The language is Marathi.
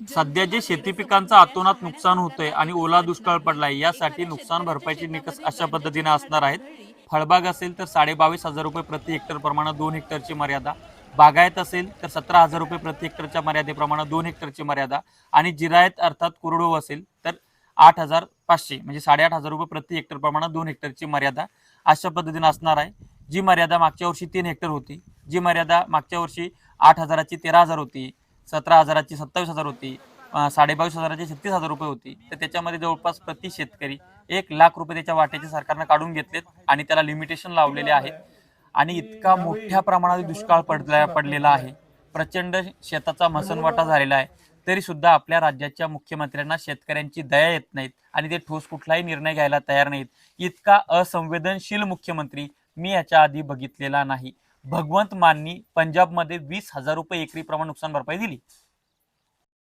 सध्या जे शेती पिकांचं अतोनात नुकसान होतंय आणि ओला दुष्काळ पडलाय, यासाठी नुकसान भरपाईची निकष अशा पद्धतीने असणार आहेत. फळबाग असेल तर 22,500 रुपये प्रति हेक्टर प्रमाणे 2 हेक्टरची मर्यादा. बागायत असेल तर 17,000 रुपये प्रति हेक्टरच्या मर्यादेप्रमाणे 2 हेक्टरची मर्यादा. आणि जिरायत अर्थात कोरडवाहू असेल तर 8,500 म्हणजे 8,500 रुपये प्रति हेक्टर प्रमाणे 2 हेक्टरची मर्यादा अशा पद्धतीने असणार आहे. जी मर्यादा मागच्या वर्षी 3 हेक्टर होती, जी मर्यादा मागच्या वर्षी 8,000ची 13,000 होती, 17,000ची 27,000 होती, 22,500ची 36,000 रुपये होती. तर त्याच्यामध्ये जवळपास प्रति शेतकरी 1,00,000 रुपये त्याच्या वाट्याचे सरकारनं काढून घेतलेत आणि त्याला लिमिटेशन लावलेले आहेत. आणि इतका मोठ्या प्रमाणात दुष्काळ पडलेला आहे, प्रचंड शेताचा मसनवाटा झालेला आहे, तरी सुद्धा आपल्या राज्याच्या मुख्यमंत्र्यांना शेतकऱ्यांची दया येत नाहीत आणि ते ठोस कुठलाही निर्णय घ्यायला तयार नाहीत. इतका असंवेदनशील मुख्यमंत्री मी याच्या आधी बघितलेला नाही. भगवंत माननी पंजाबमध्ये 20,000 रुपये एकरी प्रमाण नुकसान भरपाई दिली.